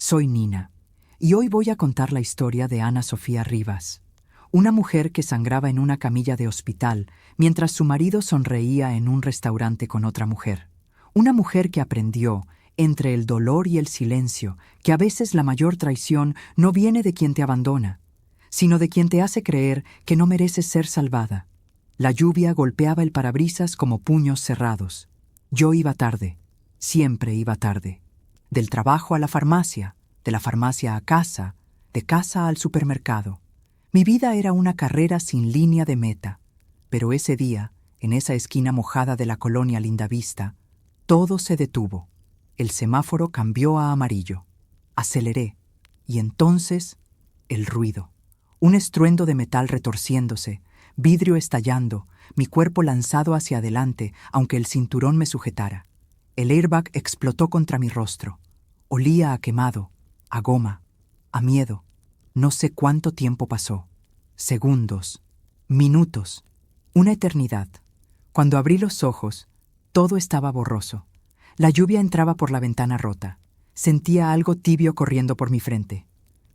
Soy Nina, y hoy voy a contar la historia de Ana Sofía Rivas, una mujer que sangraba en una camilla de hospital mientras su marido sonreía en un restaurante con otra mujer. Una mujer que aprendió, entre el dolor y el silencio, que a veces la mayor traición no viene de quien te abandona, sino de quien te hace creer que no mereces ser salvada. La lluvia golpeaba el parabrisas como puños cerrados. Yo iba tarde, siempre iba tarde. Del trabajo a la farmacia, de la farmacia a casa, de casa al supermercado. Mi vida era una carrera sin línea de meta. Pero ese día, en esa esquina mojada de la colonia Lindavista, todo se detuvo. El semáforo cambió a amarillo. Aceleré. Y entonces, el ruido. Un estruendo de metal retorciéndose, vidrio estallando, mi cuerpo lanzado hacia adelante, aunque el cinturón me sujetara. El airbag explotó contra mi rostro. Olía a quemado, a goma, a miedo. No sé cuánto tiempo pasó. Segundos, minutos, una eternidad. Cuando abrí los ojos, todo estaba borroso. La lluvia entraba por la ventana rota. Sentía algo tibio corriendo por mi frente.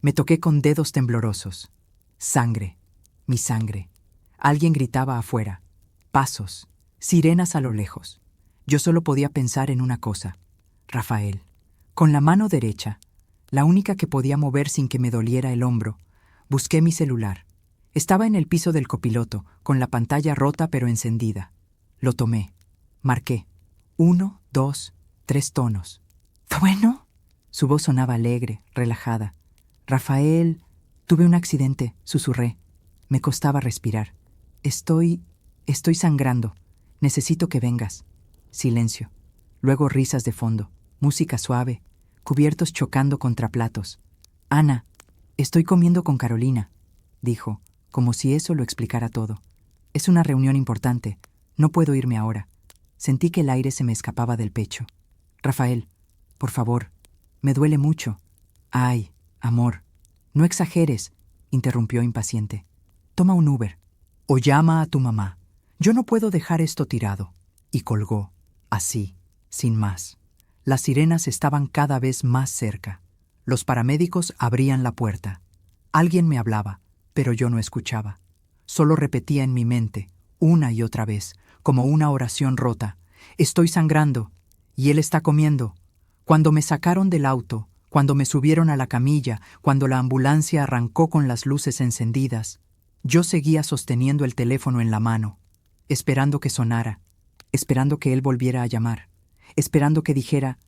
Me toqué con dedos temblorosos. Sangre, mi sangre. Alguien gritaba afuera. Pasos, sirenas a lo lejos. Yo solo podía pensar en una cosa. Rafael. Con la mano derecha, la única que podía mover sin que me doliera el hombro, busqué mi celular. Estaba en el piso del copiloto, con la pantalla rota pero encendida. Lo tomé. Marqué. 1, 2, 3 tonos. ¿Bueno? Su voz sonaba alegre, relajada. Rafael, tuve un accidente, susurré. Me costaba respirar. Estoy sangrando. Necesito que vengas. Silencio. Luego risas de fondo. Música suave. Cubiertos chocando contra platos. Ana, estoy comiendo con Carolina, dijo, como si eso lo explicara todo. Es una reunión importante. No puedo irme ahora. Sentí que el aire se me escapaba del pecho. Rafael, por favor, me duele mucho. Ay, amor, no exageres, interrumpió impaciente. Toma un Uber. O llama a tu mamá. Yo no puedo dejar esto tirado. Y colgó, así, sin más. Las sirenas estaban cada vez más cerca. Los paramédicos abrían la puerta. Alguien me hablaba, pero yo no escuchaba. Solo repetía en mi mente, una y otra vez, como una oración rota. Estoy sangrando, y él está comiendo. Cuando me sacaron del auto, cuando me subieron a la camilla, cuando la ambulancia arrancó con las luces encendidas, yo seguía sosteniendo el teléfono en la mano, esperando que sonara, esperando que él volviera a llamar, esperando que dijera,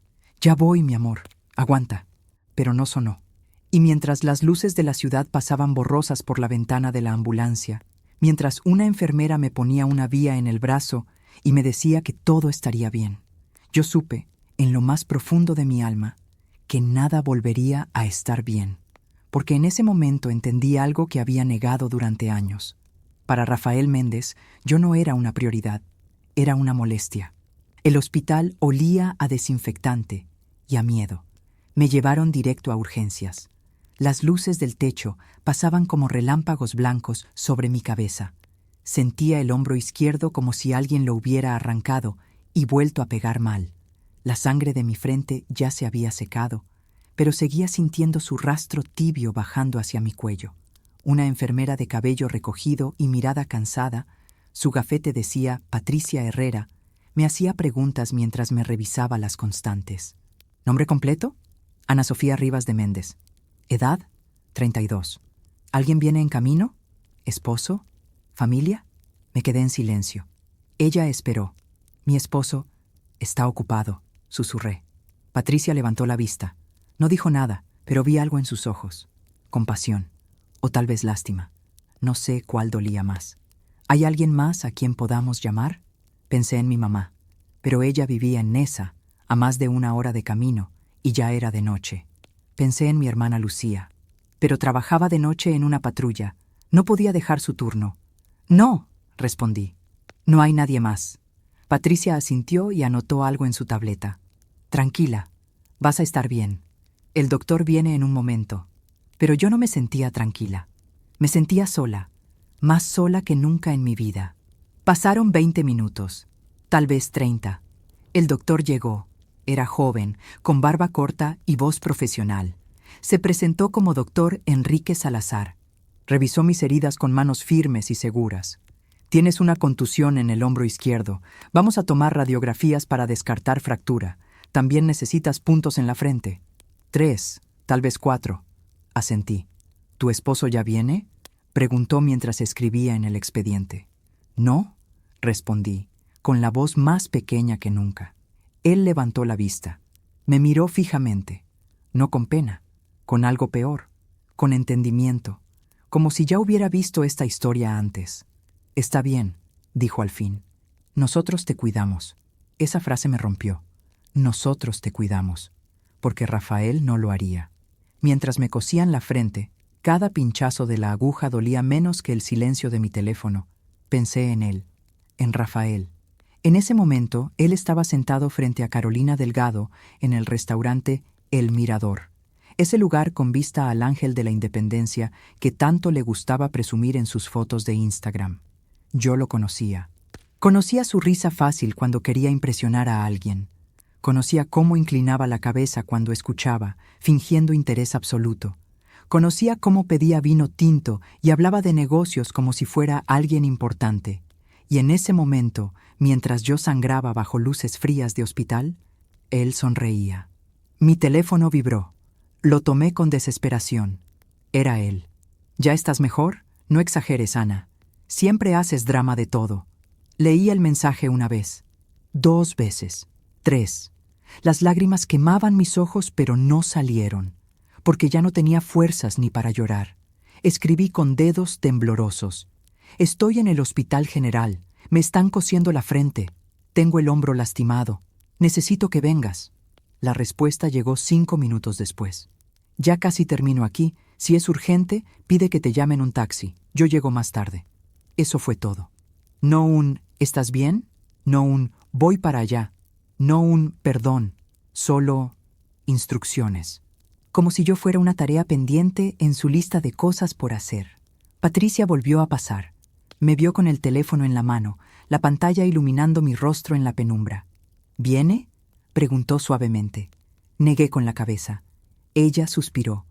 ya voy, mi amor, aguanta. Pero no sonó. Y mientras las luces de la ciudad pasaban borrosas por la ventana de la ambulancia, mientras una enfermera me ponía una vía en el brazo y me decía que todo estaría bien, yo supe, en lo más profundo de mi alma, que nada volvería a estar bien, porque en ese momento entendí algo que había negado durante años. Para Rafael Méndez, yo no era una prioridad, era una molestia. El hospital olía a desinfectante y a miedo. Me llevaron directo a urgencias. Las luces del techo pasaban como relámpagos blancos sobre mi cabeza. Sentía el hombro izquierdo como si alguien lo hubiera arrancado y vuelto a pegar mal. La sangre de mi frente ya se había secado, pero seguía sintiendo su rastro tibio bajando hacia mi cuello. Una enfermera de cabello recogido y mirada cansada, su gafete decía Patricia Herrera, me hacía preguntas mientras me revisaba las constantes. ¿Nombre completo? Ana Sofía Rivas de Méndez. ¿Edad? 32. ¿Alguien viene en camino? ¿Esposo? ¿Familia? Me quedé en silencio. Ella esperó. Mi esposo está ocupado, susurré. Patricia levantó la vista. No dijo nada, pero vi algo en sus ojos. Compasión. O tal vez lástima. No sé cuál dolía más. ¿Hay alguien más a quien podamos llamar? Pensé en mi mamá, pero ella vivía en Neza, a más de 1 hora de camino, y ya era de noche. Pensé en mi hermana Lucía, pero trabajaba de noche en una patrulla. No podía dejar su turno. No, respondí. No hay nadie más. Patricia asintió y anotó algo en su tableta. Tranquila, vas a estar bien. El doctor viene en un momento. Pero yo no me sentía tranquila. Me sentía sola, más sola que nunca en mi vida. Pasaron 20 minutos, tal vez 30. El doctor llegó. Era joven, con barba corta y voz profesional. Se presentó como doctor Enrique Salazar. Revisó mis heridas con manos firmes y seguras. Tienes una contusión en el hombro izquierdo. Vamos a tomar radiografías para descartar fractura. También necesitas puntos en la frente. 3, tal vez 4. Asentí. ¿Tu esposo ya viene?, preguntó mientras escribía en el expediente. No, respondí, con la voz más pequeña que nunca. Él levantó la vista. Me miró fijamente. No con pena, con algo peor, con entendimiento, como si ya hubiera visto esta historia antes. Está bien, dijo al fin. Nosotros te cuidamos. Esa frase me rompió. Nosotros te cuidamos, porque Rafael no lo haría. Mientras me cosían la frente, cada pinchazo de la aguja dolía menos que el silencio de mi teléfono. Pensé en él, en Rafael. En ese momento, él estaba sentado frente a Carolina Delgado en el restaurante El Mirador, ese lugar con vista al Ángel de la Independencia que tanto le gustaba presumir en sus fotos de Instagram. Yo lo conocía. Conocía su risa fácil cuando quería impresionar a alguien. Conocía cómo inclinaba la cabeza cuando escuchaba, fingiendo interés absoluto. Conocía cómo pedía vino tinto y hablaba de negocios como si fuera alguien importante. Y en ese momento, mientras yo sangraba bajo luces frías de hospital, él sonreía. Mi teléfono vibró. Lo tomé con desesperación. Era él. ¿Ya estás mejor? No exageres, Ana. Siempre haces drama de todo. Leí el mensaje una vez, 2 veces, 3. Las lágrimas quemaban mis ojos, pero no salieron, porque ya no tenía fuerzas ni para llorar. Escribí con dedos temblorosos. Estoy en el Hospital General. Me están cosiendo la frente. Tengo el hombro lastimado. Necesito que vengas. La respuesta llegó 5 minutos después. Ya casi termino aquí. Si es urgente, pide que te llamen un taxi. Yo llego más tarde. Eso fue todo. No un ¿estás bien? No un voy para allá. No un perdón. Solo instrucciones. Como si yo fuera una tarea pendiente en su lista de cosas por hacer. Patricia volvió a pasar. Me vio con el teléfono en la mano, la pantalla iluminando mi rostro en la penumbra. ¿Viene?, preguntó suavemente. Negué con la cabeza. Ella suspiró.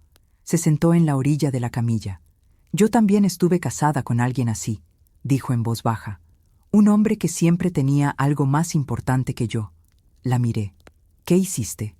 Se sentó en la orilla de la camilla. Yo también estuve casada con alguien así, dijo en voz baja. Un hombre que siempre tenía algo más importante que yo. La miré. ¿Qué hiciste?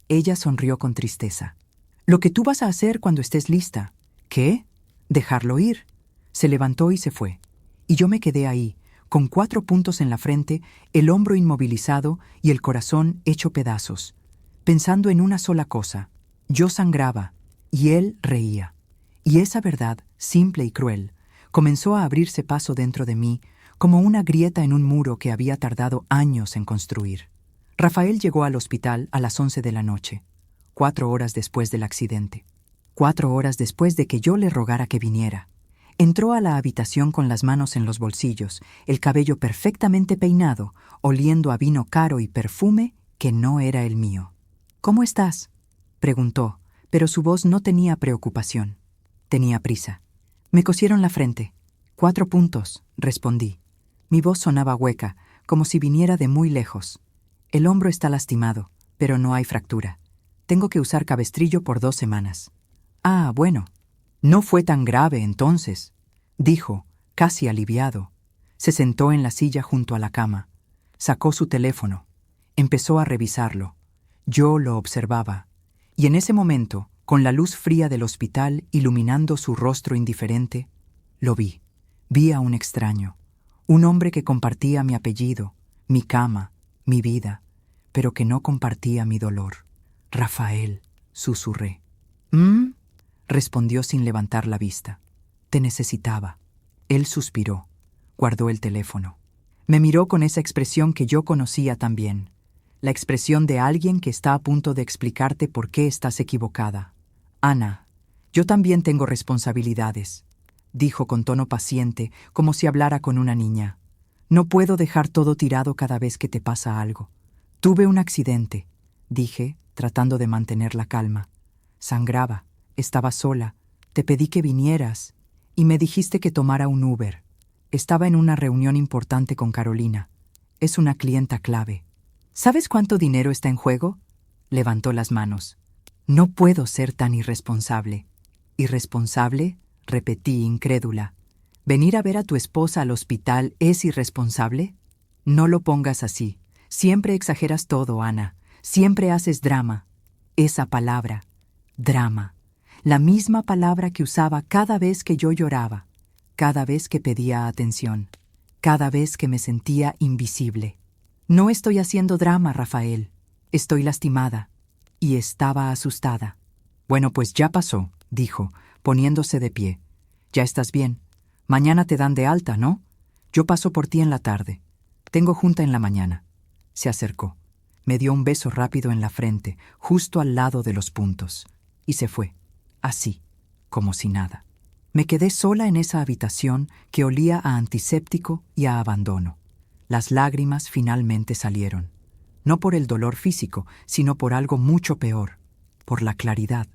Ella sonrió con tristeza. Lo que tú vas a hacer cuando estés lista. ¿Qué? Dejarlo ir. Se levantó y se fue. Y yo me quedé ahí, con 4 puntos en la frente, el hombro inmovilizado y el corazón hecho pedazos, pensando en una sola cosa. Yo sangraba, y él reía. Y esa verdad, simple y cruel, comenzó a abrirse paso dentro de mí, como una grieta en un muro que había tardado años en construir. Rafael llegó al hospital a las 11 de la noche, 4 horas después del accidente. 4 horas después de que yo le rogara que viniera. Entró a la habitación con las manos en los bolsillos, el cabello perfectamente peinado, oliendo a vino caro y perfume que no era el mío. ¿Cómo estás?, preguntó, pero su voz no tenía preocupación. Tenía prisa. Me cosieron la frente. 4 puntos, respondí. Mi voz sonaba hueca, como si viniera de muy lejos. El hombro está lastimado, pero no hay fractura. Tengo que usar cabestrillo por 2 semanas. Ah, bueno. No fue tan grave entonces, dijo, casi aliviado. Se sentó en la silla junto a la cama. Sacó su teléfono. Empezó a revisarlo. Yo lo observaba. Y en ese momento, con la luz fría del hospital iluminando su rostro indiferente, lo vi. Vi a un extraño. Un hombre que compartía mi apellido, mi cama, mi vida, pero que no compartía mi dolor. Rafael, susurré. Respondió sin levantar la vista. Te necesitaba. Él suspiró. Guardó el teléfono. Me miró con esa expresión que yo conocía también. La expresión de alguien que está a punto de explicarte por qué estás equivocada. Ana, yo también tengo responsabilidades, dijo con tono paciente, como si hablara con una niña. No puedo dejar todo tirado cada vez que te pasa algo. Tuve un accidente, dije, tratando de mantener la calma. Sangraba. Estaba sola, te pedí que vinieras y me dijiste que tomara un Uber. Estaba en una reunión importante con Carolina. Es una clienta clave. ¿Sabes cuánto dinero está en juego? Levantó las manos. No puedo ser tan irresponsable. ¿Irresponsable? Repetí, incrédula. ¿Venir a ver a tu esposa al hospital es irresponsable? No lo pongas así. Siempre exageras todo, Ana. Siempre haces drama. Esa palabra, drama. La misma palabra que usaba cada vez que yo lloraba, cada vez que pedía atención, cada vez que me sentía invisible. No estoy haciendo drama, Rafael. Estoy lastimada. Y estaba asustada. Bueno, pues ya pasó, dijo, poniéndose de pie. Ya estás bien. Mañana te dan de alta, ¿no? Yo paso por ti en la tarde. Tengo junta en la mañana. Se acercó. Me dio un beso rápido en la frente, justo al lado de los puntos. Y se fue. Así, como si nada. Me quedé sola en esa habitación que olía a antiséptico y a abandono. Las lágrimas finalmente salieron. No por el dolor físico, sino por algo mucho peor, por la claridad.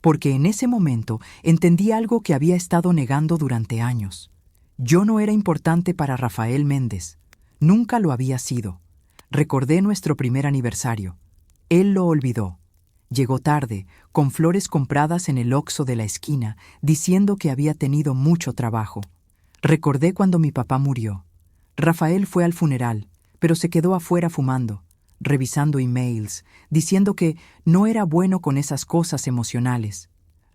Porque en ese momento entendí algo que había estado negando durante años. Yo no era importante para Rafael Méndez. Nunca lo había sido. Recordé nuestro primer aniversario. Él lo olvidó. Llegó tarde, con flores compradas en el Oxxo de la esquina, diciendo que había tenido mucho trabajo. Recordé cuando mi papá murió. Rafael fue al funeral, pero se quedó afuera fumando, revisando emails, diciendo que no era bueno con esas cosas emocionales.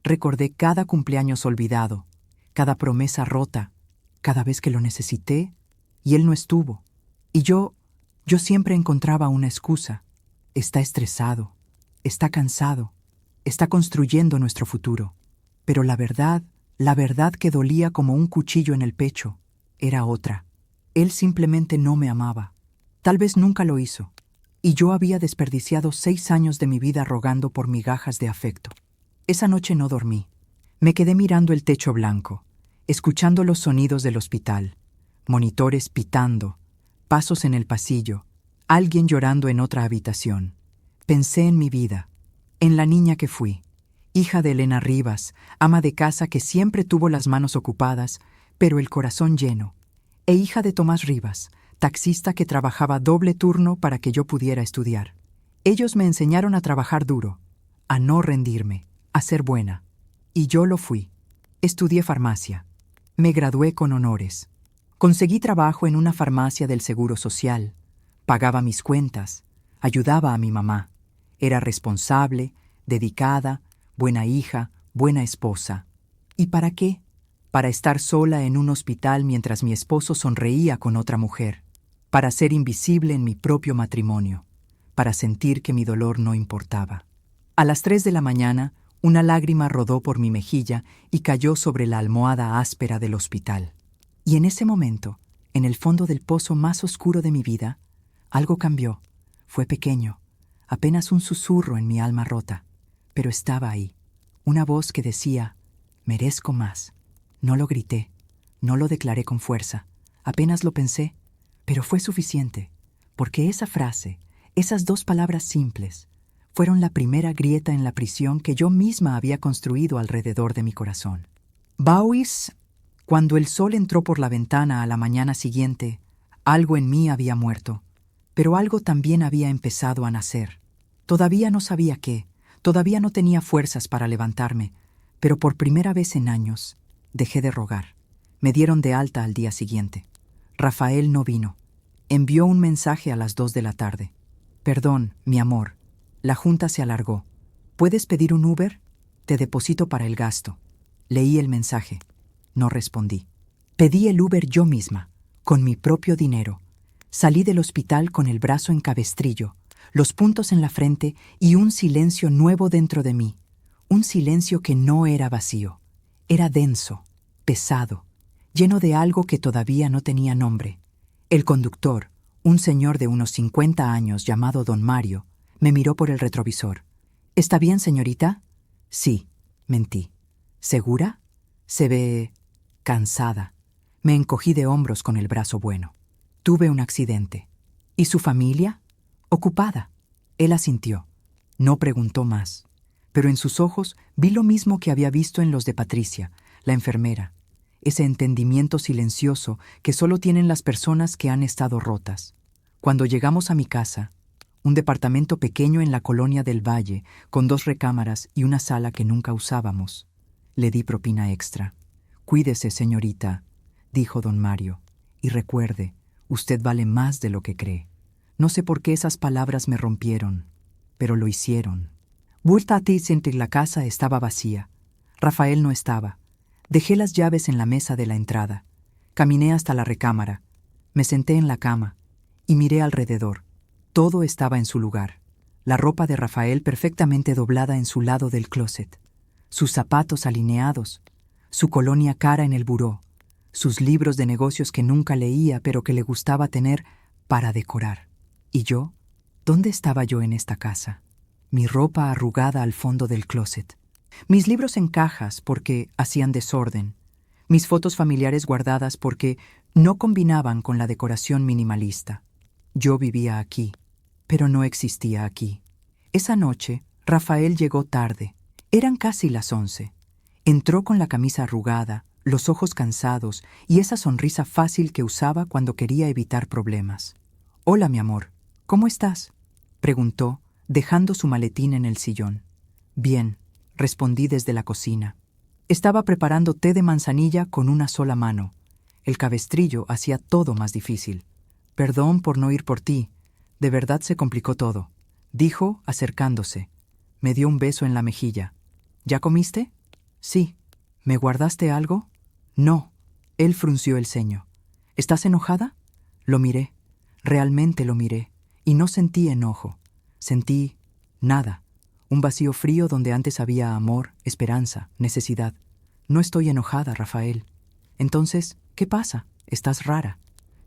Recordé cada cumpleaños olvidado, cada promesa rota, cada vez que lo necesité, y él no estuvo. Y yo siempre encontraba una excusa. Está estresado. Está cansado, está construyendo nuestro futuro. Pero la verdad que dolía como un cuchillo en el pecho, era otra. Él simplemente no me amaba. Tal vez nunca lo hizo. Y yo había desperdiciado 6 años de mi vida rogando por migajas de afecto. Esa noche no dormí. Me quedé mirando el techo blanco, escuchando los sonidos del hospital, monitores pitando, pasos en el pasillo, alguien llorando en otra habitación. Pensé en mi vida, en la niña que fui, hija de Elena Rivas, ama de casa que siempre tuvo las manos ocupadas, pero el corazón lleno, e hija de Tomás Rivas, taxista que trabajaba doble turno para que yo pudiera estudiar. Ellos me enseñaron a trabajar duro, a no rendirme, a ser buena. Y yo lo fui. Estudié farmacia. Me gradué con honores. Conseguí trabajo en una farmacia del Seguro Social. Pagaba mis cuentas. Ayudaba a mi mamá. Era responsable, dedicada, buena hija, buena esposa. ¿Y para qué? Para estar sola en un hospital mientras mi esposo sonreía con otra mujer. Para ser invisible en mi propio matrimonio. Para sentir que mi dolor no importaba. A las 3 de la mañana, una lágrima rodó por mi mejilla y cayó sobre la almohada áspera del hospital. Y en ese momento, en el fondo del pozo más oscuro de mi vida, algo cambió. Fue pequeño, apenas un susurro en mi alma rota, pero estaba ahí, una voz que decía, merezco más. No lo grité, no lo declaré con fuerza, apenas lo pensé, pero fue suficiente, porque esa frase, esas 2 palabras simples, fueron la primera grieta en la prisión que yo misma había construido alrededor de mi corazón. Bauis, cuando el sol entró por la ventana a la mañana siguiente, algo en mí había muerto. Pero algo también había empezado a nacer. Todavía no sabía qué, todavía no tenía fuerzas para levantarme, pero por primera vez en años dejé de rogar. Me dieron de alta al día siguiente. Rafael no vino. Envió un mensaje a las 2 de la tarde. Perdón, mi amor, la junta se alargó. ¿Puedes pedir un Uber? Te deposito para el gasto. Leí el mensaje. No respondí. Pedí el Uber yo misma, con mi propio dinero. Salí del hospital con el brazo en cabestrillo, los puntos en la frente y un silencio nuevo dentro de mí. Un silencio que no era vacío. Era denso, pesado, lleno de algo que todavía no tenía nombre. El conductor, un señor de unos 50 años llamado don Mario, me miró por el retrovisor. ¿Está bien, señorita? Sí, mentí. ¿Segura? Se ve cansada. Me encogí de hombros con el brazo bueno. Tuve un accidente. ¿Y su familia? Ocupada. Él asintió. No preguntó más. Pero en sus ojos vi lo mismo que había visto en los de Patricia, la enfermera. Ese entendimiento silencioso que solo tienen las personas que han estado rotas. Cuando llegamos a mi casa, un departamento pequeño en la colonia del Valle, con 2 recámaras y una sala que nunca usábamos. Le di propina extra. «Cuídese, señorita», dijo don Mario, «y recuerde, usted vale más de lo que cree». No sé por qué esas palabras me rompieron, pero lo hicieron. Vuelta a ti, la casa estaba vacía. Rafael no estaba. Dejé las llaves en la mesa de la entrada. Caminé hasta la recámara. Me senté en la cama y miré alrededor. Todo estaba en su lugar. La ropa de Rafael perfectamente doblada en su lado del closet. Sus zapatos alineados. Su colonia cara en el buró. Sus libros de negocios que nunca leía pero que le gustaba tener para decorar. ¿Y yo? ¿Dónde estaba yo en esta casa? Mi ropa arrugada al fondo del closet. Mis libros en cajas porque hacían desorden. Mis fotos familiares guardadas porque no combinaban con la decoración minimalista. Yo vivía aquí, pero no existía aquí. Esa noche, Rafael llegó tarde. Eran casi las 11. Entró con la camisa arrugada, los ojos cansados y esa sonrisa fácil que usaba cuando quería evitar problemas. «Hola, mi amor, ¿cómo estás?», preguntó, dejando su maletín en el sillón. «Bien», respondí desde la cocina. Estaba preparando té de manzanilla con una sola mano. El cabestrillo hacía todo más difícil. «Perdón por no ir por ti. De verdad se complicó todo», dijo, acercándose. Me dio un beso en la mejilla. «¿Ya comiste?». «Sí». «¿Me guardaste algo?». «No». Él frunció el ceño. «¿Estás enojada?». Lo miré. Realmente lo miré. Y no sentí enojo. Sentí nada. Un vacío frío donde antes había amor, esperanza, necesidad. «No estoy enojada, Rafael». «Entonces, ¿qué pasa? Estás rara».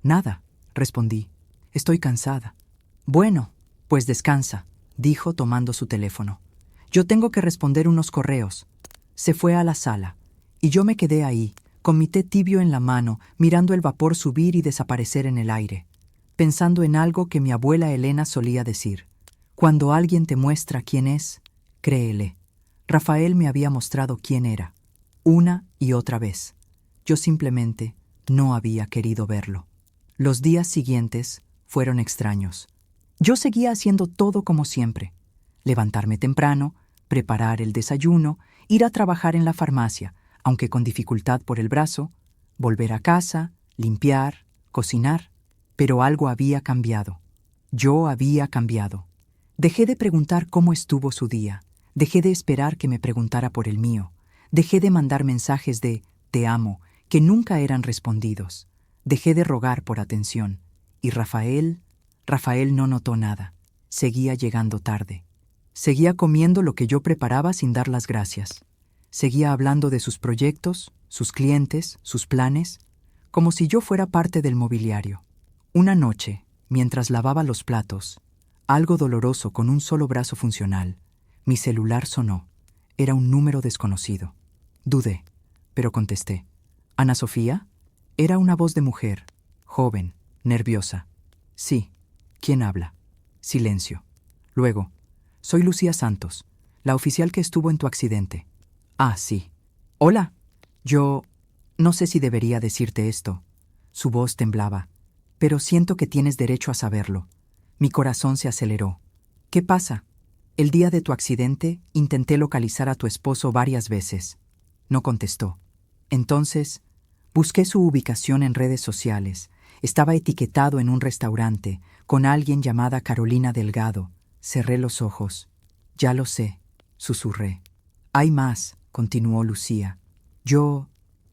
«Nada», respondí. «Estoy cansada». «Bueno, pues descansa», dijo tomando su teléfono. «Yo tengo que responder unos correos». Se fue a la sala, y yo me quedé ahí, con mi té tibio en la mano, mirando el vapor subir y desaparecer en el aire, pensando en algo que mi abuela Elena solía decir. Cuando alguien te muestra quién es, créele. Rafael me había mostrado quién era, una y otra vez. Yo simplemente no había querido verlo. Los días siguientes fueron extraños. Yo seguía haciendo todo como siempre. Levantarme temprano, preparar el desayuno, ir a trabajar en la farmacia, aunque con dificultad por el brazo, volver a casa, limpiar, cocinar. Pero algo había cambiado. Yo había cambiado. Dejé de preguntar cómo estuvo su día. Dejé de esperar que me preguntara por el mío. Dejé de mandar mensajes de «te amo» que nunca eran respondidos. Dejé de rogar por atención. Y Rafael no notó nada. Seguía llegando tarde. Seguía comiendo lo que yo preparaba sin dar las gracias. Seguía hablando de sus proyectos, sus clientes, sus planes, como si yo fuera parte del mobiliario. Una noche, mientras lavaba los platos, algo doloroso con un solo brazo funcional, mi celular sonó. Era un número desconocido. Dudé, pero contesté. «¿Ana Sofía?». Era una voz de mujer, joven, nerviosa. «Sí». «¿Quién habla?». Silencio. Luego, «Soy Lucía Santos, la oficial que estuvo en tu accidente». «Ah, sí». «Hola». «Yo no sé si debería decirte esto». Su voz temblaba. «Pero siento que tienes derecho a saberlo». Mi corazón se aceleró. «¿Qué pasa?». «El día de tu accidente intenté localizar a tu esposo varias veces». No contestó. Entonces, busqué su ubicación en redes sociales. Estaba etiquetado en un restaurante con alguien llamada Carolina Delgado. Cerré los ojos. «Ya lo sé», susurré. «Hay más», continuó Lucía. «Yo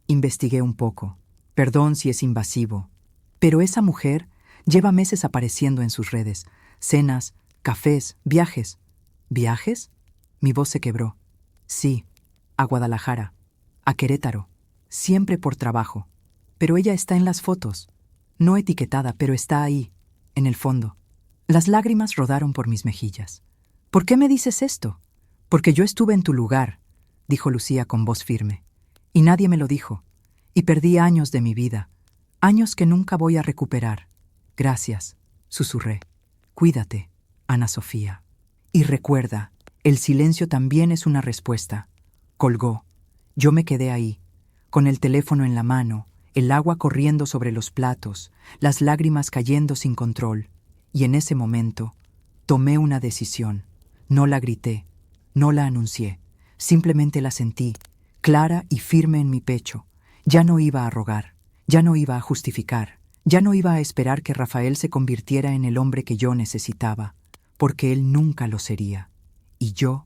investigué un poco. Perdón si es invasivo. Pero esa mujer lleva meses apareciendo en sus redes. Cenas, cafés, viajes». «¿Viajes?». Mi voz se quebró. «Sí, a Guadalajara, a Querétaro, siempre por trabajo. Pero ella está en las fotos. No etiquetada, pero está ahí, en el fondo». Las lágrimas rodaron por mis mejillas. «¿Por qué me dices esto?». «Porque yo estuve en tu lugar», dijo Lucía con voz firme. «Y nadie me lo dijo. Y perdí años de mi vida. Años que nunca voy a recuperar». «Gracias», susurré. «Cuídate, Ana Sofía. Y recuerda, el silencio también es una respuesta». Colgó. Yo me quedé ahí, con el teléfono en la mano, el agua corriendo sobre los platos, las lágrimas cayendo sin control. Y en ese momento, Tomé una decisión. No la grité, no la anuncié, simplemente la sentí, clara y firme en mi pecho. Ya no iba a rogar, ya no iba a justificar, ya no iba a esperar que Rafael se convirtiera en el hombre que yo necesitaba, porque él nunca lo sería. Y yo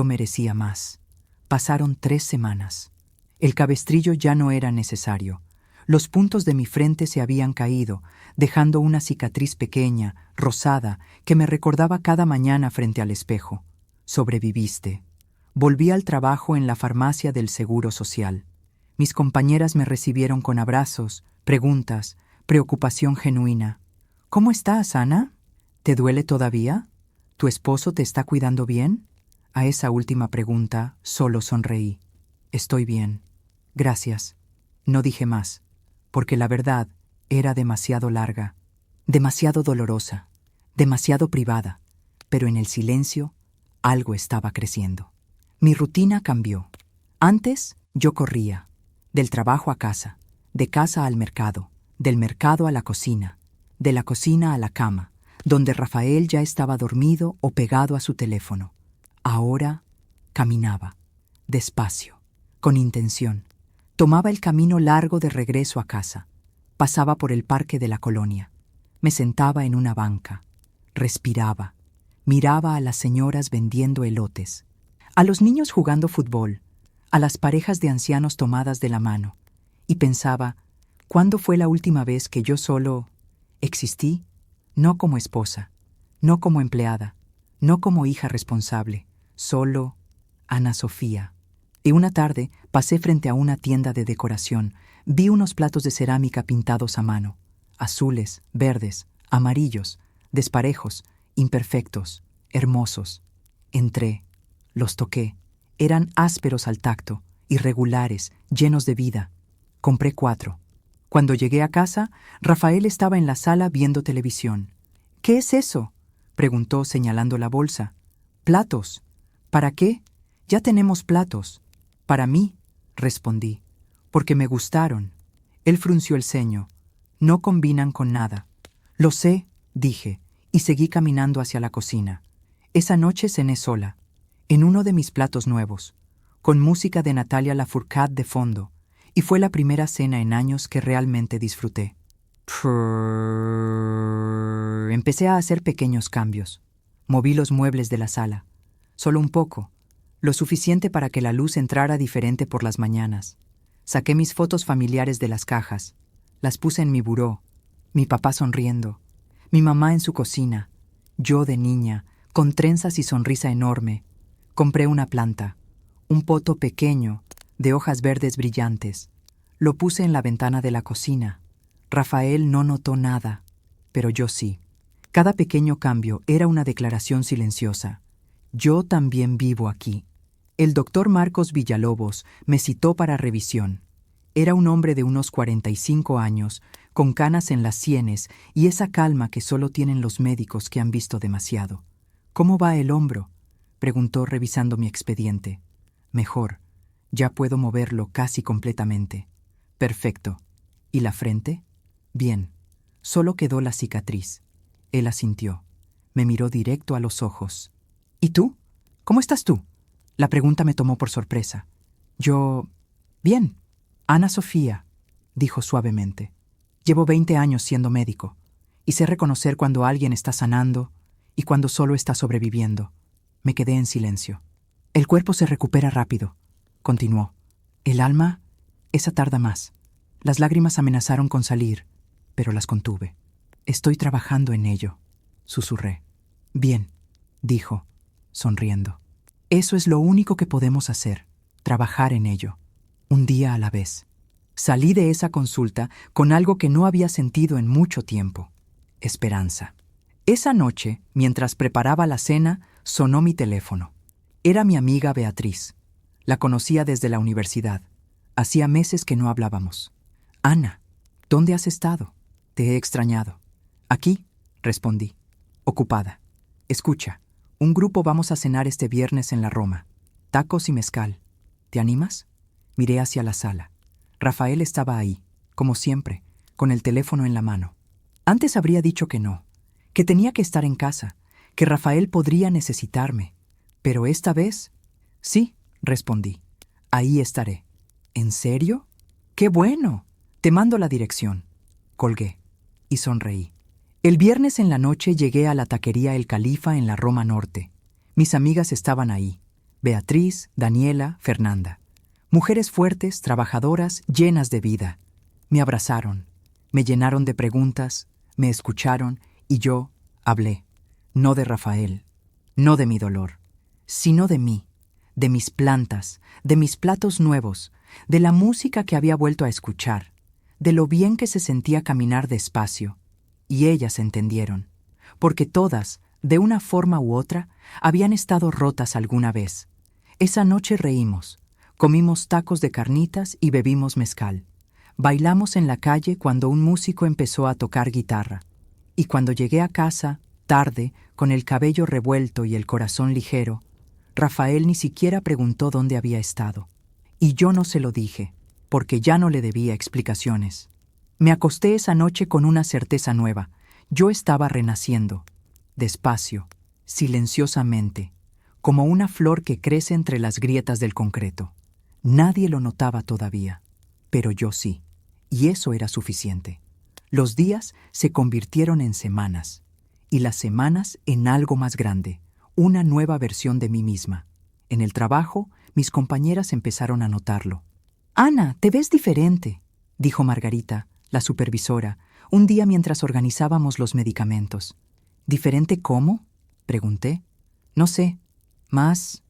merecía más. Pasaron 3 semanas. El cabestrillo ya no era necesario. Los puntos de mi frente se habían caído, dejando una cicatriz pequeña, rosada, que me recordaba cada mañana frente al espejo. Sobreviviste. Volví al trabajo en la farmacia del Seguro Social. Mis compañeras me recibieron con abrazos, preguntas, preocupación genuina. ¿Cómo estás, Ana? ¿Te duele todavía? ¿Tu esposo te está cuidando bien? A esa última pregunta solo sonreí. Estoy bien. Gracias. No dije más, porque la verdad era demasiado larga, demasiado dolorosa, demasiado privada, pero en el silencio algo estaba creciendo. Mi rutina cambió. Antes yo corría, del trabajo a casa, de casa al mercado, del mercado a la cocina, de la cocina a la cama, donde Rafael ya estaba dormido o pegado a su teléfono. Ahora caminaba, despacio, con intención. Tomaba el camino largo de regreso a casa. Pasaba por el parque de la colonia. Me sentaba en una banca. Respiraba. Miraba a las señoras vendiendo elotes, a los niños jugando fútbol, a las parejas de ancianos tomadas de la mano, y pensaba, ¿cuándo fue la última vez que yo solo existí? No como esposa, no como empleada, no como hija responsable, solo Ana Sofía. Y una tarde pasé frente a una tienda de decoración. Vi unos platos de cerámica pintados a mano, azules, verdes, amarillos, desparejos, imperfectos, hermosos. Entré, los toqué. Eran ásperos al tacto, irregulares, llenos de vida. Compré 4. Cuando llegué a casa, Rafael estaba en la sala viendo televisión. ¿Qué es eso?, preguntó señalando la bolsa. Platos. ¿Para qué? Ya tenemos platos. Para mí, respondí, porque me gustaron. Él frunció el ceño. No combinan con nada. Lo sé, dije, y seguí caminando hacia la cocina. Esa noche cené sola, en uno de mis platos nuevos, con música de Natalia Lafourcade de fondo, y fue la primera cena en años que realmente disfruté. Empecé a hacer pequeños cambios. Moví los muebles de la sala, solo un poco, lo suficiente para que la luz entrara diferente por las mañanas. Saqué mis fotos familiares de las cajas, las puse en mi buró, mi papá sonriendo, mi mamá en su cocina, yo de niña, con trenzas y sonrisa enorme. Compré una planta, un poto pequeño, de hojas verdes brillantes. Lo puse en la ventana de la cocina. Rafael no notó nada, pero yo sí. Cada pequeño cambio era una declaración silenciosa. Yo también vivo aquí. El doctor Marcos Villalobos me citó para revisión. Era un hombre de unos 45 años, con canas en las sienes y esa calma que solo tienen los médicos que han visto demasiado. ¿Cómo va el hombro?, preguntó revisando mi expediente. Mejor. Ya puedo moverlo casi completamente. Perfecto. ¿Y la frente? Bien. Solo quedó la cicatriz. Él asintió. Me miró directo a los ojos. ¿Y tú? ¿Cómo estás tú? La pregunta me tomó por sorpresa. Yo... Bien. Ana Sofía, dijo suavemente. Llevo 20 años siendo médico, y sé reconocer cuando alguien está sanando y cuando solo está sobreviviendo. Me quedé en silencio. El cuerpo se recupera rápido, continuó. El alma, esa tarda más. Las lágrimas amenazaron con salir, pero las contuve. Estoy trabajando en ello, susurré. Bien, dijo, sonriendo. Eso es lo único que podemos hacer, trabajar en ello, un día a la vez. Salí de esa consulta con algo que no había sentido en mucho tiempo: esperanza. Esa noche, mientras preparaba la cena, sonó mi teléfono. Era mi amiga Beatriz. La conocía desde la universidad. Hacía meses que no hablábamos. Ana, ¿dónde has estado? Te he extrañado. Aquí, respondí, ocupada. Escucha, un grupo vamos a cenar este viernes en la Roma. Tacos y mezcal. ¿Te animas? Miré hacia la sala. Rafael estaba ahí, como siempre, con el teléfono en la mano. Antes habría dicho que no, que tenía que estar en casa, que Rafael podría necesitarme. Pero esta vez, sí, respondí. Ahí estaré. ¿En serio? ¡Qué bueno! Te mando la dirección. Colgué y sonreí. El viernes en la noche llegué a la taquería El Califa en la Roma Norte. Mis amigas estaban ahí. Beatriz, Daniela, Fernanda. Mujeres fuertes, trabajadoras, llenas de vida. Me abrazaron, me llenaron de preguntas, me escucharon y yo hablé. No de Rafael, no de mi dolor, sino de mí, de mis plantas, de mis platos nuevos, de la música que había vuelto a escuchar, de lo bien que se sentía caminar despacio. Y ellas entendieron, porque todas, de una forma u otra, habían estado rotas alguna vez. Esa noche reímos, comimos tacos de carnitas y bebimos mezcal. Bailamos en la calle cuando un músico empezó a tocar guitarra. Y cuando llegué a casa, tarde, con el cabello revuelto y el corazón ligero, Rafael ni siquiera preguntó dónde había estado. Y yo no se lo dije, porque ya no le debía explicaciones. Me acosté esa noche con una certeza nueva. Yo estaba renaciendo, despacio, silenciosamente, como una flor que crece entre las grietas del concreto. Nadie lo notaba todavía, pero yo sí, y eso era suficiente. Los días se convirtieron en semanas, y las semanas en algo más grande, una nueva versión de mí misma. En el trabajo, mis compañeras empezaron a notarlo. «Ana, te ves diferente», dijo Margarita, la supervisora, un día mientras organizábamos los medicamentos. «¿Diferente cómo?», pregunté. «No sé, más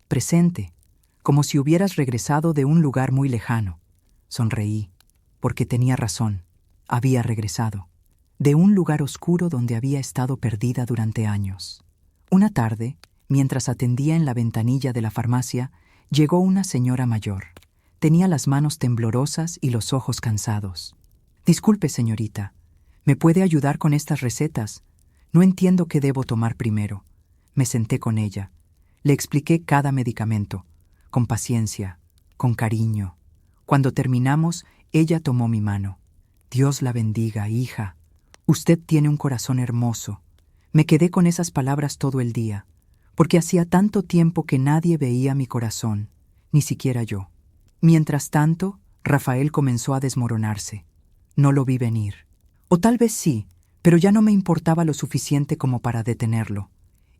presente, como si hubieras regresado de un lugar muy lejano». Sonreí, porque tenía razón. Había regresado, de un lugar oscuro donde había estado perdida durante años. Una tarde, mientras atendía en la ventanilla de la farmacia, llegó una señora mayor. Tenía las manos temblorosas y los ojos cansados. «Disculpe, señorita, ¿me puede ayudar con estas recetas? No entiendo qué debo tomar primero». Me senté con ella. Le expliqué cada medicamento, con paciencia, con cariño. Cuando terminamos, ella tomó mi mano. «Dios la bendiga, hija. Usted tiene un corazón hermoso». Me quedé con esas palabras todo el día, porque hacía tanto tiempo que nadie veía mi corazón, ni siquiera yo. Mientras tanto, Rafael comenzó a desmoronarse. No lo vi venir. O tal vez sí, pero ya no me importaba lo suficiente como para detenerlo.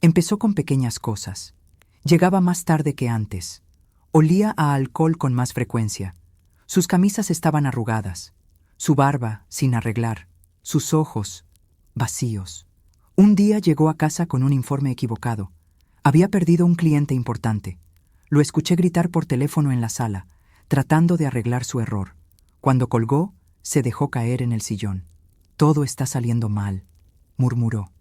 Empezó con pequeñas cosas. Llegaba más tarde que antes. Olía a alcohol con más frecuencia. Sus camisas estaban arrugadas. Su barba, sin arreglar. Sus ojos, vacíos. Un día llegó a casa con un informe equivocado. Había perdido un cliente importante. Lo escuché gritar por teléfono en la sala, tratando de arreglar su error. Cuando colgó, se dejó caer en el sillón. «Todo está saliendo mal», murmuró.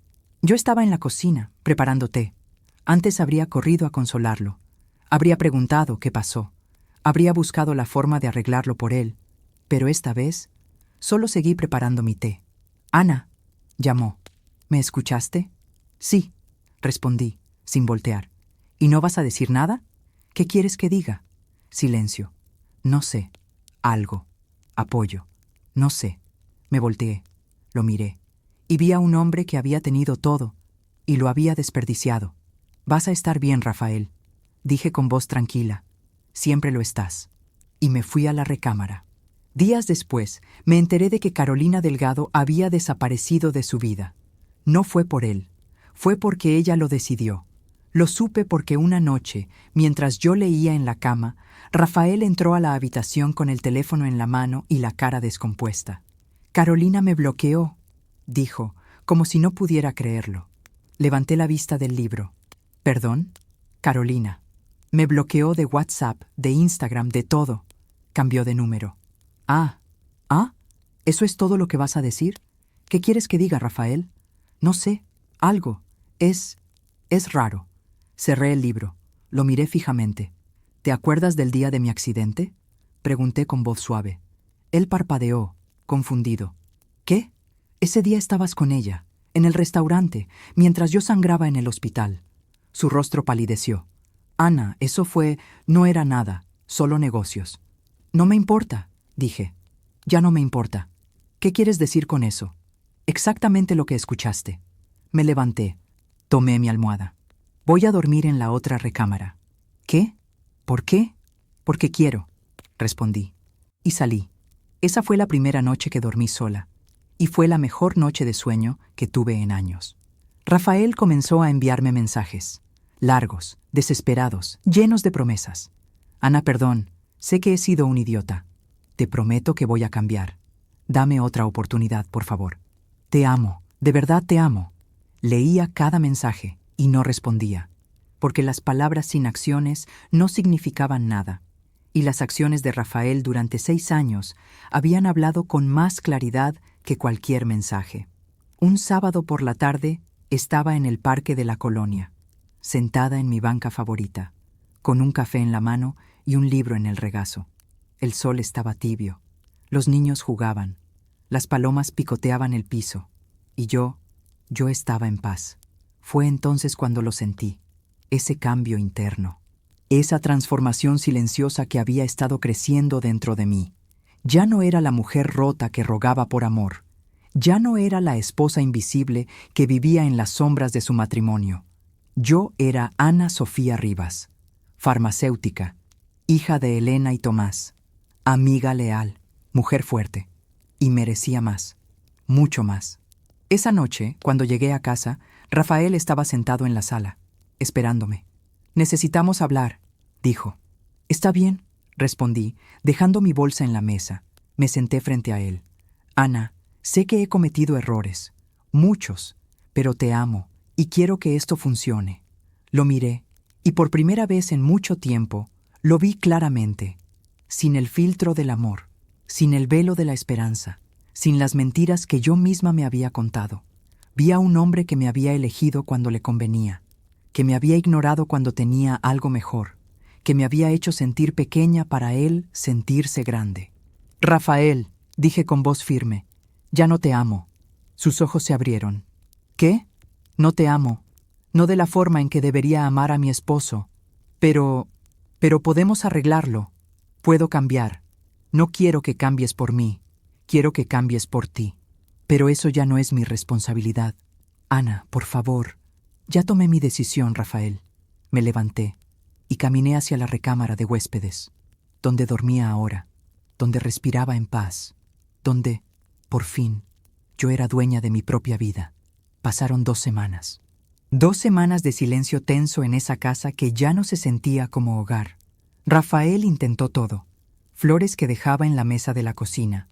Yo estaba en la cocina, preparando té. Antes habría corrido a consolarlo. Habría preguntado qué pasó. Habría buscado la forma de arreglarlo por él. Pero esta vez, solo seguí preparando mi té. «Ana», llamó. «¿Me escuchaste?» «Sí», respondí, sin voltear. «¿Y no vas a decir nada? ¿Qué quieres que diga?» Silencio. «No sé. Algo. Apoyo. No sé». Me volteé. Lo miré. Y vi a un hombre que había tenido todo, y lo había desperdiciado. «Vas a estar bien, Rafael», dije con voz tranquila. «Siempre lo estás». Y me fui a la recámara. Días después, me enteré de que Carolina Delgado había desaparecido de su vida. No fue por él. Fue porque ella lo decidió. Lo supe porque una noche, mientras yo leía en la cama, Rafael entró a la habitación con el teléfono en la mano y la cara descompuesta. «Carolina me bloqueó», dijo, como si no pudiera creerlo. Levanté la vista del libro. «¿Perdón?» «Carolina. Me bloqueó de WhatsApp, de Instagram, de todo». Cambió de número. «Ah, ¿eso es todo lo que vas a decir? ¿Qué quieres que diga, Rafael?» «No sé, algo. Es raro». Cerré el libro. Lo miré fijamente. «¿Te acuerdas del día de mi accidente?», pregunté con voz suave. Él parpadeó, confundido. «¿Qué? Ese día estabas con ella, en el restaurante, mientras yo sangraba en el hospital». Su rostro palideció. «Ana, eso no era nada, solo negocios». «No me importa», dije. «Ya no me importa». «¿Qué quieres decir con eso?» «Exactamente lo que escuchaste». Me levanté. Tomé mi almohada. Voy a dormir en la otra recámara. ¿Qué? ¿Por qué? Porque quiero, respondí. Y salí. Esa fue la primera noche que dormí sola, y fue la mejor noche de sueño que tuve en años. Rafael comenzó a enviarme mensajes, largos, desesperados, llenos de promesas. Ana, perdón, sé que he sido un idiota. Te prometo que voy a cambiar. Dame otra oportunidad, por favor. Te amo, de verdad te amo. Leía cada mensaje y no respondía, porque las palabras sin acciones no significaban nada, y las acciones de Rafael durante 6 años habían hablado con más claridad que cualquier mensaje. Un sábado por la tarde estaba en el parque de la colonia, sentada en mi banca favorita, con un café en la mano y un libro en el regazo. El sol estaba tibio, los niños jugaban, las palomas picoteaban el piso, y yo estaba en paz. Fue entonces cuando lo sentí, ese cambio interno, esa transformación silenciosa que había estado creciendo dentro de mí. Ya no era la mujer rota que rogaba por amor, ya no era la esposa invisible que vivía en las sombras de su matrimonio. Yo era Ana Sofía Rivas, farmacéutica, hija de Elena y Tomás, amiga leal, mujer fuerte, y merecía más, mucho más. Esa noche, cuando llegué a casa, Rafael estaba sentado en la sala, esperándome. «Necesitamos hablar», dijo. «Está bien», respondí, dejando mi bolsa en la mesa. Me senté frente a él. «Ana, sé que he cometido errores, muchos, pero te amo y quiero que esto funcione». Lo miré, y por primera vez en mucho tiempo, lo vi claramente, sin el filtro del amor, sin el velo de la esperanza, sin las mentiras que yo misma me había contado. Vi a un hombre que me había elegido cuando le convenía, que me había ignorado cuando tenía algo mejor, que me había hecho sentir pequeña para él sentirse grande. «Rafael», dije con voz firme, «ya no te amo». Sus ojos se abrieron. «¿Qué? No te amo. No de la forma en que debería amar a mi esposo. Pero podemos arreglarlo. Puedo cambiar. No quiero que cambies por mí. Quiero que cambies por ti. Pero eso ya no es mi responsabilidad. Ana, por favor». Ya tomé mi decisión, Rafael. Me levanté y caminé hacia la recámara de huéspedes, donde dormía ahora, donde respiraba en paz, donde, por fin, yo era dueña de mi propia vida. Pasaron 2 semanas. 2 semanas de silencio tenso en esa casa que ya no se sentía como hogar. Rafael intentó todo. Flores que dejaba en la mesa de la cocina,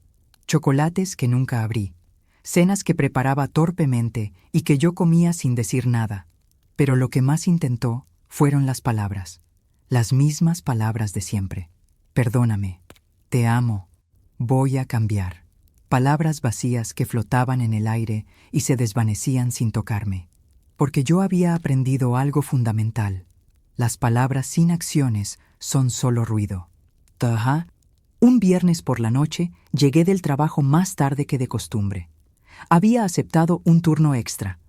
chocolates que nunca abrí, cenas que preparaba torpemente y que yo comía sin decir nada. Pero lo que más intentó fueron las palabras, las mismas palabras de siempre. Perdóname, te amo, voy a cambiar. Palabras vacías que flotaban en el aire y se desvanecían sin tocarme. Porque yo había aprendido algo fundamental. Las palabras sin acciones son solo ruido. Ajá. Un viernes por la noche llegué del trabajo más tarde que de costumbre. Había aceptado un turno extra,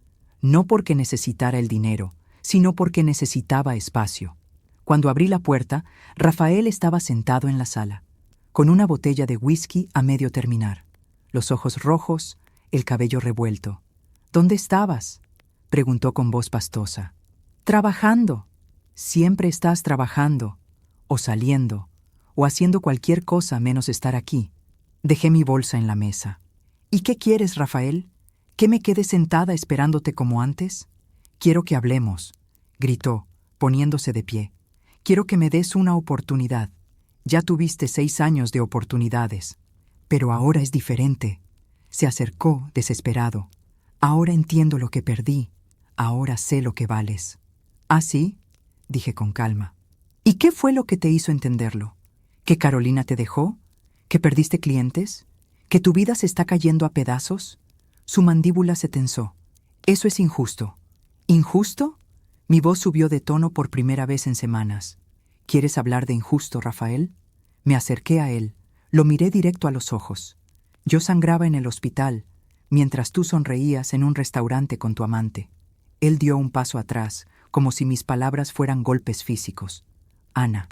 no porque necesitara el dinero, sino porque necesitaba espacio. Cuando abrí la puerta, Rafael estaba sentado en la sala, con una botella de whisky a medio terminar, los ojos rojos, el cabello revuelto. «¿Dónde estabas?», preguntó con voz pastosa. «Trabajando. Siempre estás trabajando, o saliendo, o haciendo cualquier cosa menos estar aquí». Dejé mi bolsa en la mesa. «¿Y qué quieres, Rafael? ¿Que me quede sentada esperándote como antes?» «Quiero que hablemos», gritó, poniéndose de pie. «Quiero que me des una oportunidad. Ya tuviste 6 años de oportunidades. Pero ahora es diferente». Se acercó, desesperado. «Ahora entiendo lo que perdí. Ahora sé lo que vales». «¿Ah, sí?», dije con calma. «¿Y qué fue lo que te hizo entenderlo? ¿Que Carolina te dejó? ¿Que perdiste clientes? ¿Que tu vida se está cayendo a pedazos?» Su mandíbula se tensó. «Eso es injusto». «¿Injusto?». Mi voz subió de tono por primera vez en semanas. «¿Quieres hablar de injusto, Rafael?». Me acerqué a él. Lo miré directo a los ojos. «Yo sangraba en el hospital, mientras tú sonreías en un restaurante con tu amante». Él dio un paso atrás, como si mis palabras fueran golpes físicos. «Ana,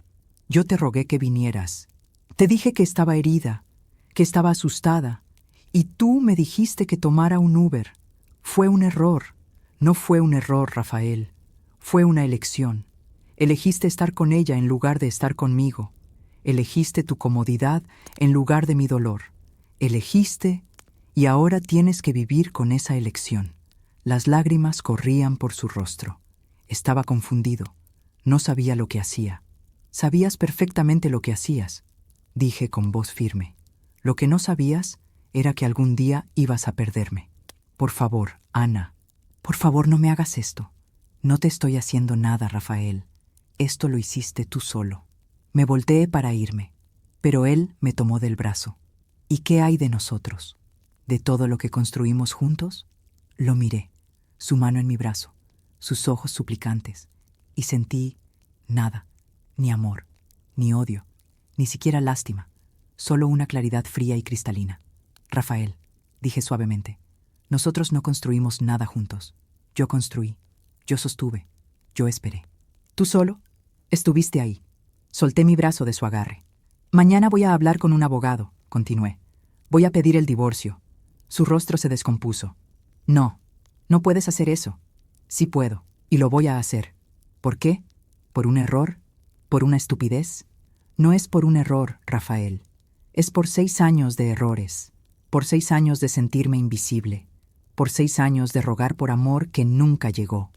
yo te rogué que vinieras. Te dije que estaba herida, que estaba asustada, y tú me dijiste que tomara un Uber. Fue un error. No fue un error, Rafael. Fue una elección. Elegiste estar con ella en lugar de estar conmigo. Elegiste tu comodidad en lugar de mi dolor. Elegiste y ahora tienes que vivir con esa elección. Las lágrimas corrían por su rostro. Estaba confundido. No sabía lo que hacía. Sabías perfectamente lo que hacías, dije con voz firme. Lo que no sabías era que algún día ibas a perderme. Por favor, Ana, por favor no me hagas esto. No te estoy haciendo nada, Rafael. Esto lo hiciste tú solo. Me volteé para irme, pero él me tomó del brazo. ¿Y qué hay de nosotros? ¿De todo lo que construimos juntos? Lo miré, su mano en mi brazo, sus ojos suplicantes, y sentí nada, ni amor, ni odio, ni siquiera lástima, solo una claridad fría y cristalina. Rafael, dije suavemente, nosotros no construimos nada juntos. Yo construí, yo sostuve, yo esperé. ¿Tú solo? Estuviste ahí. Solté mi brazo de su agarre. Mañana voy a hablar con un abogado, continué. Voy a pedir el divorcio. Su rostro se descompuso. No, no puedes hacer eso. Sí puedo, y lo voy a hacer. ¿Por qué? ¿Por un error? ¿Por una estupidez? No es por un error, Rafael. Es por 6 años de errores. Por 6 años de sentirme invisible. Por 6 años de rogar por amor que nunca llegó.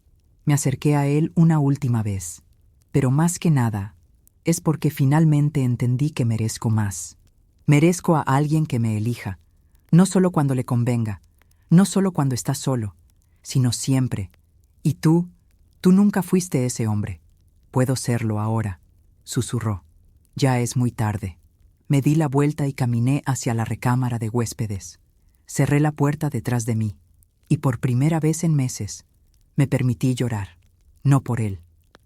Me acerqué a él una última vez. Pero más que nada, es porque finalmente entendí que merezco más. Merezco a alguien que me elija, no solo cuando le convenga, no solo cuando está solo, sino siempre. Y tú nunca fuiste ese hombre. Puedo serlo ahora, susurró. Ya es muy tarde. Me di la vuelta y caminé hacia la recámara de huéspedes. Cerré la puerta detrás de mí, y por primera vez en meses, me permití llorar. No por él,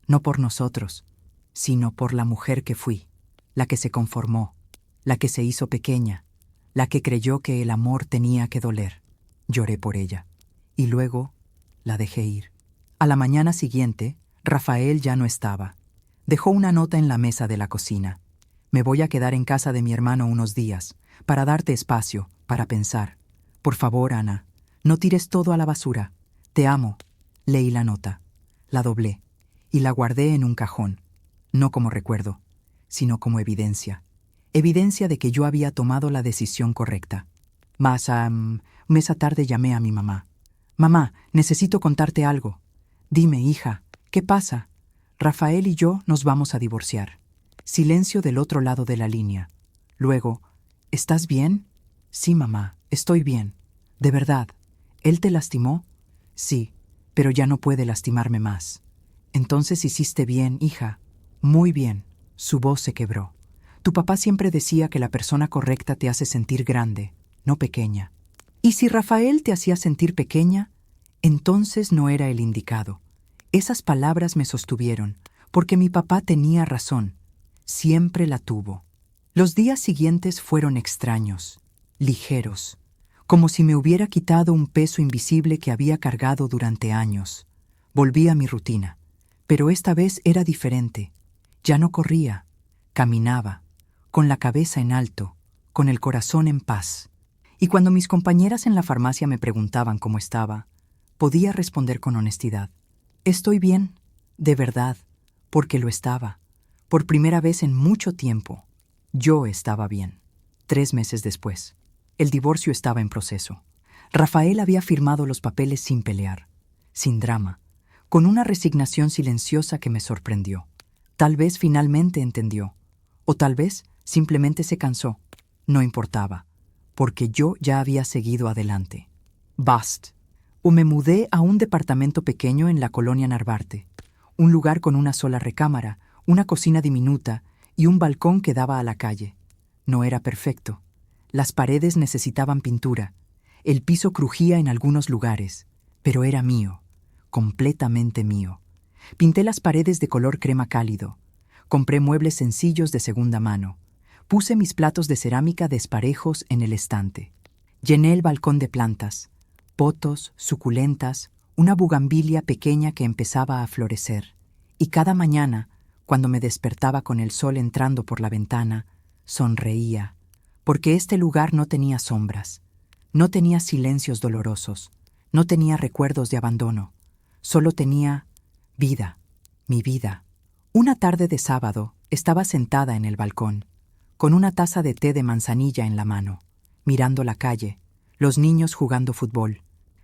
no por nosotros, sino por la mujer que fui, la que se conformó, la que se hizo pequeña, la que creyó que el amor tenía que doler. Lloré por ella, y luego la dejé ir. A la mañana siguiente, Rafael ya no estaba. Dejó una nota en la mesa de la cocina. Me voy a quedar en casa de mi hermano unos días, para darte espacio, para pensar. Por favor, Ana, no tires todo a la basura. Te amo. Leí la nota. La doblé y la guardé en un cajón, no como recuerdo, sino como evidencia. Evidencia de que yo había tomado la decisión correcta. Esa tarde llamé a mi mamá. Mamá, necesito contarte algo. Dime, hija, ¿qué pasa? Rafael y yo nos vamos a divorciar. Silencio del otro lado de la línea. Luego, ¿estás bien? Sí, mamá, estoy bien. De verdad. ¿Él te lastimó? Sí, pero ya no puede lastimarme más. Entonces hiciste bien, hija. Muy bien. Su voz se quebró. Tu papá siempre decía que la persona correcta te hace sentir grande, no pequeña. Y si Rafael te hacía sentir pequeña, entonces no era el indicado. Esas palabras me sostuvieron, porque mi papá tenía razón. Siempre la tuvo. Los días siguientes fueron extraños, ligeros, como si me hubiera quitado un peso invisible que había cargado durante años. Volví a mi rutina, pero esta vez era diferente. Ya no corría, caminaba, con la cabeza en alto, con el corazón en paz. Y cuando mis compañeras en la farmacia me preguntaban cómo estaba, podía responder con honestidad. Estoy bien, de verdad, porque lo estaba. Por primera vez en mucho tiempo, yo estaba bien. 3 meses después, el divorcio estaba en proceso. Rafael había firmado los papeles sin pelear, sin drama, con una resignación silenciosa que me sorprendió. Tal vez finalmente entendió, o tal vez simplemente se cansó. No importaba, porque yo ya había seguido adelante. Bast. O me mudé a un departamento pequeño en la colonia Narvarte, un lugar con una sola recámara, una cocina diminuta y un balcón que daba a la calle. No era perfecto. Las paredes necesitaban pintura. El piso crujía en algunos lugares, pero era mío, completamente mío. Pinté las paredes de color crema cálido. Compré muebles sencillos de segunda mano. Puse mis platos de cerámica desparejos en el estante. Llené el balcón de plantas, potos, suculentas, una bugambilia pequeña que empezaba a florecer. Y cada mañana, cuando me despertaba con el sol entrando por la ventana, sonreía, porque este lugar no tenía sombras, no tenía silencios dolorosos, no tenía recuerdos de abandono, Solo tenía vida, mi vida. Una tarde de sábado estaba sentada en el balcón, con una taza de té de manzanilla en la mano, mirando la calle, los niños jugando fútbol,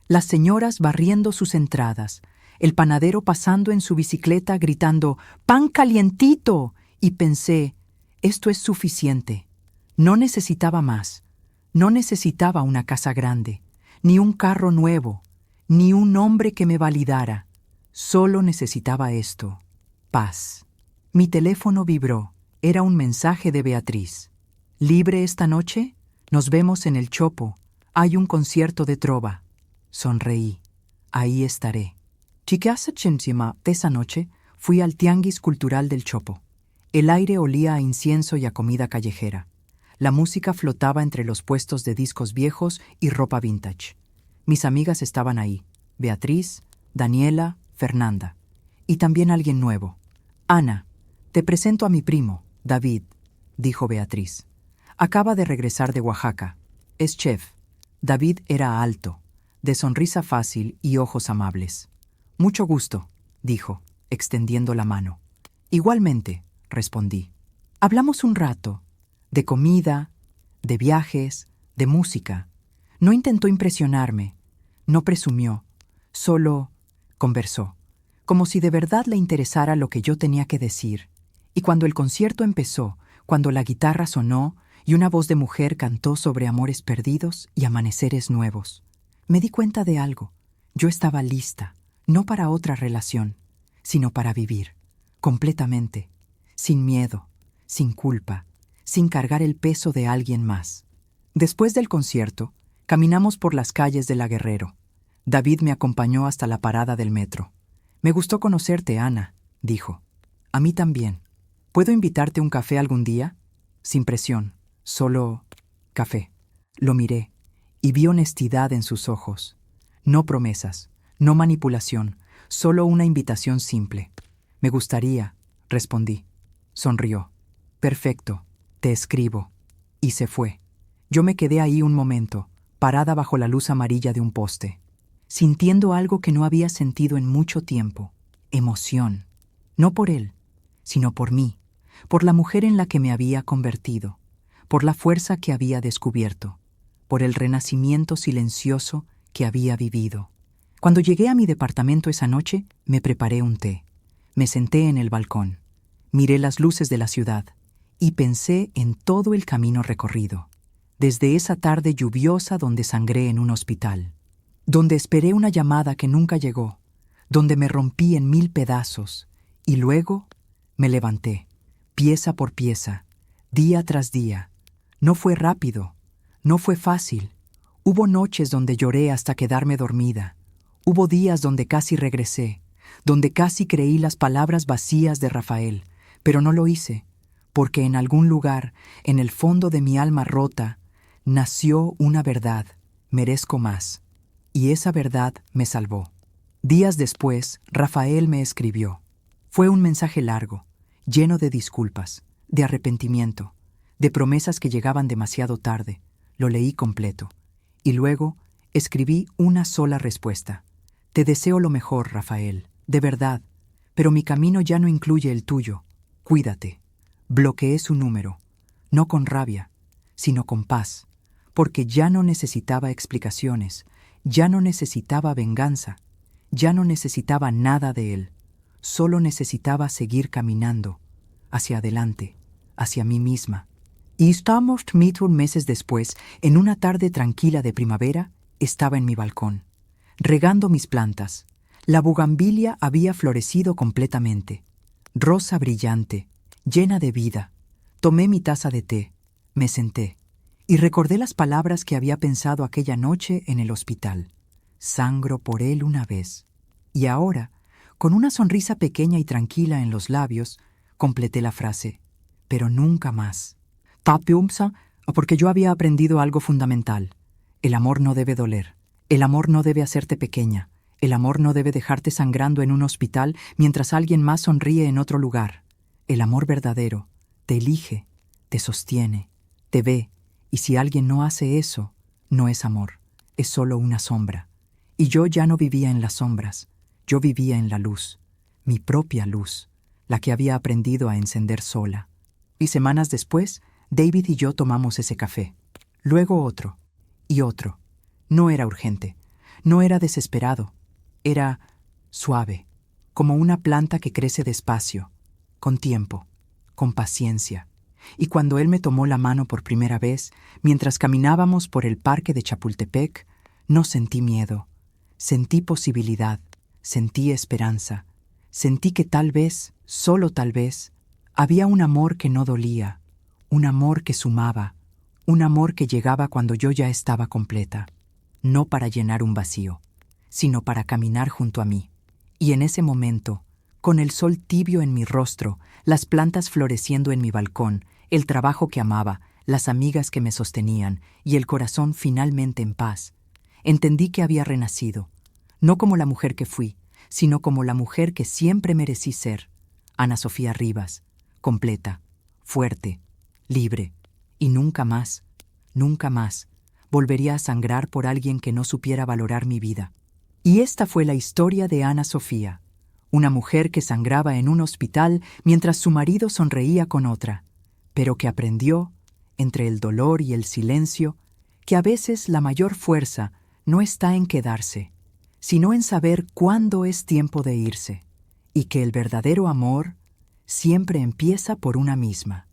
las señoras barriendo sus entradas, el panadero pasando en su bicicleta gritando «¡Pan calientito!» y pensé, esto es suficiente. No necesitaba más. No necesitaba una casa grande, ni un carro nuevo, ni un hombre que me validara. Solo necesitaba esto, paz. Mi teléfono vibró. Era un mensaje de Beatriz. ¿Libre esta noche? Nos vemos en el Chopo. Hay un concierto de trova. Sonreí. Ahí estaré. Chiquiasachensima, esa noche fui al Tianguis Cultural del Chopo. El aire olía a incienso y a comida callejera. La música flotaba entre los puestos de discos viejos y ropa vintage. Mis amigas estaban ahí. Beatriz, Daniela, Fernanda. Y también alguien nuevo. Ana, te presento a mi primo, David, dijo Beatriz. Acaba de regresar de Oaxaca. Es chef. David era alto, de sonrisa fácil y ojos amables. Mucho gusto, dijo, extendiendo la mano. Igualmente, respondí. Hablamos un rato, de comida, de viajes, de música. No intentó impresionarme, no presumió, solo conversó, como si de verdad le interesara lo que yo tenía que decir. Y cuando el concierto empezó, cuando la guitarra sonó y una voz de mujer cantó sobre amores perdidos y amaneceres nuevos, me di cuenta de algo. Yo estaba lista, no para otra relación, sino para vivir, completamente, sin miedo, sin culpa, sin cargar el peso de alguien más. Después del concierto, caminamos por las calles de La Guerrero. David me acompañó hasta la parada del metro. Me gustó conocerte, Ana, dijo. A mí también. ¿Puedo invitarte a un café algún día? Sin presión, solo café. Lo miré y vi honestidad en sus ojos. No promesas, no manipulación, solo una invitación simple. Me gustaría, respondí. Sonrió. Perfecto, te escribo. Y se fue. Yo me quedé ahí un momento, parada bajo la luz amarilla de un poste, sintiendo algo que no había sentido en mucho tiempo. Emoción. No por él, sino por mí, por la mujer en la que me había convertido, por la fuerza que había descubierto, por el renacimiento silencioso que había vivido. Cuando llegué a mi departamento esa noche, me preparé un té. Me senté en el balcón, miré las luces de la ciudad y pensé en todo el camino recorrido. Desde esa tarde lluviosa donde sangré en un hospital, donde esperé una llamada que nunca llegó, donde me rompí en 1000 pedazos y luego me levanté, pieza por pieza, día tras día. No fue rápido, no fue fácil. Hubo noches donde lloré hasta quedarme dormida. Hubo días donde casi regresé, donde casi creí las palabras vacías de Rafael, pero no lo hice, porque en algún lugar, en el fondo de mi alma rota, nació una verdad: merezco más. Y esa verdad me salvó. Días después, Rafael me escribió. Fue un mensaje largo, lleno de disculpas, de arrepentimiento, de promesas que llegaban demasiado tarde. Lo leí completo. Y luego escribí una sola respuesta. Te deseo lo mejor, Rafael, de verdad, pero mi camino ya no incluye el tuyo. Cuídate. Bloqueé su número, no con rabia, sino con paz, porque ya no necesitaba explicaciones, ya no necesitaba venganza, ya no necesitaba nada de él. Solo necesitaba seguir caminando, hacia adelante, hacia mí misma. Y estamos meses después, en una tarde tranquila de primavera, estaba en mi balcón, regando mis plantas. La bugambilia había florecido completamente, rosa brillante, llena de vida. Tomé mi taza de té, me senté, y recordé las palabras que había pensado aquella noche en el hospital. Sangro por él una vez. Y ahora, con una sonrisa pequeña y tranquila en los labios, completé la frase, pero nunca más. Tapiumsa, porque yo había aprendido algo fundamental. El amor no debe doler. El amor no debe hacerte pequeña. El amor no debe dejarte sangrando en un hospital mientras alguien más sonríe en otro lugar. El amor verdadero te elige, te sostiene, te ve, y si alguien no hace eso, no es amor, es solo una sombra. Y yo ya no vivía en las sombras. Yo vivía en la luz, mi propia luz, la que había aprendido a encender sola. Y semanas después, David y yo tomamos ese café. Luego otro, y otro. No era urgente, no era desesperado, era suave, como una planta que crece despacio, con tiempo, con paciencia. Y cuando él me tomó la mano por primera vez, mientras caminábamos por el parque de Chapultepec, no sentí miedo, sentí posibilidad, sentí esperanza, sentí que tal vez, solo tal vez, había un amor que no dolía, un amor que sumaba, un amor que llegaba cuando yo ya estaba completa, no para llenar un vacío, sino para caminar junto a mí. Y en ese momento, con el sol tibio en mi rostro, las plantas floreciendo en mi balcón, el trabajo que amaba, las amigas que me sostenían y el corazón finalmente en paz, entendí que había renacido, no como la mujer que fui, sino como la mujer que siempre merecí ser, Ana Sofía Rivas, completa, fuerte, libre, y nunca más, volvería a sangrar por alguien que no supiera valorar mi vida. Y esta fue la historia de Ana Sofía, una mujer que sangraba en un hospital mientras su marido sonreía con otra, pero que aprendió, entre el dolor y el silencio, que a veces la mayor fuerza no está en quedarse, sino en saber cuándo es tiempo de irse, y que el verdadero amor siempre empieza por una misma.